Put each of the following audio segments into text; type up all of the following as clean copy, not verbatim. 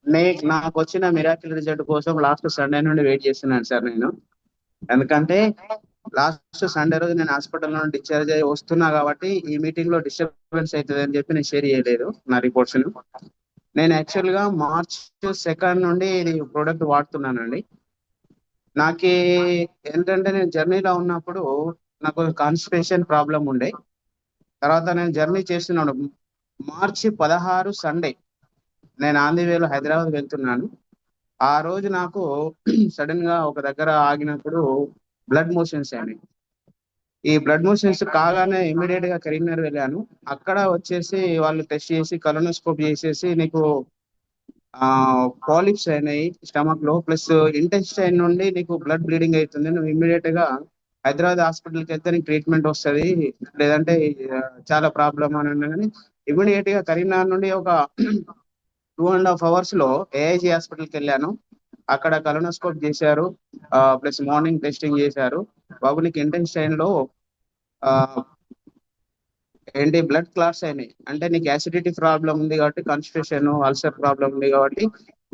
నే నాకు వచ్చిన మిరాకిల్ రిజల్ట్ కోసం లాస్ట్ సండే నుండి వెయిట్ చేస్తున్నాను సార్ నేను. ఎందుకంటే లాస్ట్ సండే రోజు నేను హాస్పిటల్ నుండి డిశ్చార్జ్ అయ్యి వస్తున్నా కాబట్టి ఈ మీటింగ్ లో డిస్టర్బెన్స్ అవుతుంది అని చెప్పి నేను షేర్ చేయలేదు నా రిపోర్ట్స్. నేను యాక్చువల్ గా మార్చ్ 2 నుండి ఇది ప్రోడక్ట్ వాడుతున్నానండి. నాకు ఏంటంటే నేను జర్నీలో ఉన్నప్పుడు నాకు కాన్స్టిపేషన్ ప్రాబ్లం ఉండే. తర్వాత నేను జర్నీ చేస్తున్నాను. మార్చి 16 సండే నేను ఆంధ్రవేలో హైదరాబాద్ వెళ్తున్నాను. ఆ రోజు నాకు సడన్ గా ఒక దగ్గర ఆగినప్పుడు బ్లడ్ మోషన్స్ అయినాయి. ఈ బ్లడ్ మోషన్స్ కాగానే ఇమీడియట్ గా కరీంనగర్ వెళ్ళాను. అక్కడ వచ్చేసి వాళ్ళు టెస్ట్ చేసి కరోనోస్కోప్ చేసేసి నీకు పాలిప్స్ అయినాయి స్టమక్ లో, ప్లస్ ఇంటెస్టైన్ నుండి నీకు బ్లడ్ బ్లీడింగ్ అవుతుంది, నువ్వు ఇమీడియట్ గా హైదరాబాద్ హాస్పిటల్కి వెళ్తే నీకు ట్రీట్మెంట్ వస్తుంది, లేదంటే చాలా ప్రాబ్లం అని అన్నా కానీ ఇమీడియట్ గా కరీంనగర్ నుండి ఒక 2.5 hours లో ఏఐజీ హాస్పిటల్కి వెళ్ళాను. అక్కడ కరోనోస్కోప్ చేశారు, ప్లస్ మార్నింగ్ టెస్టింగ్ చేశారు. బాబు నీకు ఇంటెస్టైన్ లో ఆ, ఏంటి బ్లడ్ క్లాట్స్ అయినాయి, అంటే నీకు యాసిడిటీ ప్రాబ్లం ఉంది కాబట్టి, కాన్స్టిపేషన్ అల్సర్ ప్రాబ్లం ఉంది కాబట్టి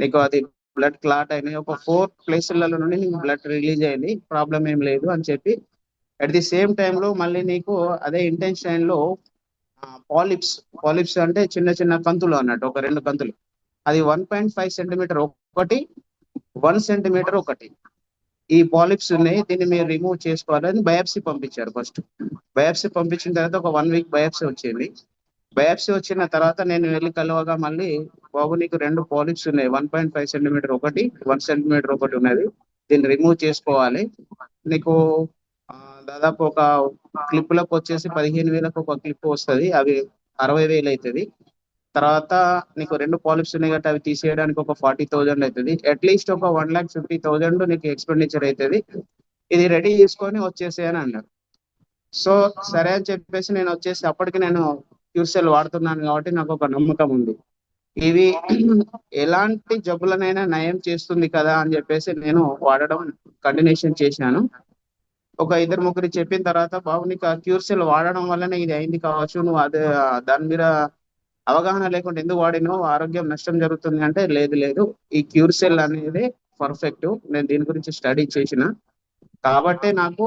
నీకు అది బ్లడ్ క్లాట్ అయినాయి. ఒక 4 ప్లేసులలో నుండి నీకు బ్లడ్ రిలీజ్ అయింది, ప్రాబ్లం ఏం లేదు అని చెప్పి. అట్ ది సేమ్ టైంలో మళ్ళీ నీకు అదే ఇంటెన్షన్ లో పాలిప్స్ పాలిప్స్ అంటే చిన్న చిన్న కంతులు అన్నట్టు, ఒక 2 కంతులు, అది 1.5 సెంటీమీటర్ ఒకటి, 1 సెంటీమీటర్ ఒకటి, ఈ పాలిప్స్ ఉన్నాయి, దీన్ని మీరు రిమూవ్ చేసుకోవాలని బయాప్సీ పంపించారు ఫస్ట్. బయాప్సీ పంపించిన తర్వాత ఒక 1 week బయాప్సీ వచ్చింది. బయాప్సీ వచ్చిన తర్వాత నేను వెళ్ళి కలవగా మళ్ళీ బాబు నీకు 2 పాలిప్స్ ఉన్నాయి, 1.5 సెంటీమీటర్ ఒకటి, 1 సెంటీమీటర్ ఒకటి ఉన్నది, దీన్ని రిమూవ్ చేసుకోవాలి. నీకు ఆ, దాదాపు ఒక క్లిప్లకు వచ్చేసి 15,000కు ఒక క్లిప్ వస్తుంది, అవి 60,000 అవుతుంది. తర్వాత నీకు 2 పాలిప్స్ ఉన్నాయి కాబట్టి అవి తీసేయడానికి ఒక 40,000 అవుతుంది. అట్లీస్ట్ ఒక 1,50,000 నీకు ఎక్స్పెండిచర్ అవుతుంది. ఇది రెడీ చేసుకొని వచ్చేసేయని అన్నారు. సో సరే అని చెప్పేసి నేను వచ్చేసి అప్పటికి నేను క్యూర్సెల్ వాడుతున్నాను కాబట్టి నాకు ఒక నమ్మకం ఉంది, ఇవి ఎలాంటి జబ్బులనైనా నయం చేస్తుంది కదా అని చెప్పేసి నేను వాడడం కంటిన్యూషన్ చేశాను. ఒక 2-3 చెప్పిన తర్వాత బాబు నీకు ఆ క్యూర్సెల్ వాడడం వల్లనే ఇది అయింది కావచ్చు, నువ్వు అదే దాని మీద అవగాహన లేకుండా ఎందుకు వాడినో, ఆరోగ్యం నష్టం జరుగుతుంది అంటే, లేదు లేదు, ఈ క్యూర్సెల్ అనేది పర్ఫెక్ట్, నేను దీని గురించి స్టడీ చేసిన కాబట్టే నాకు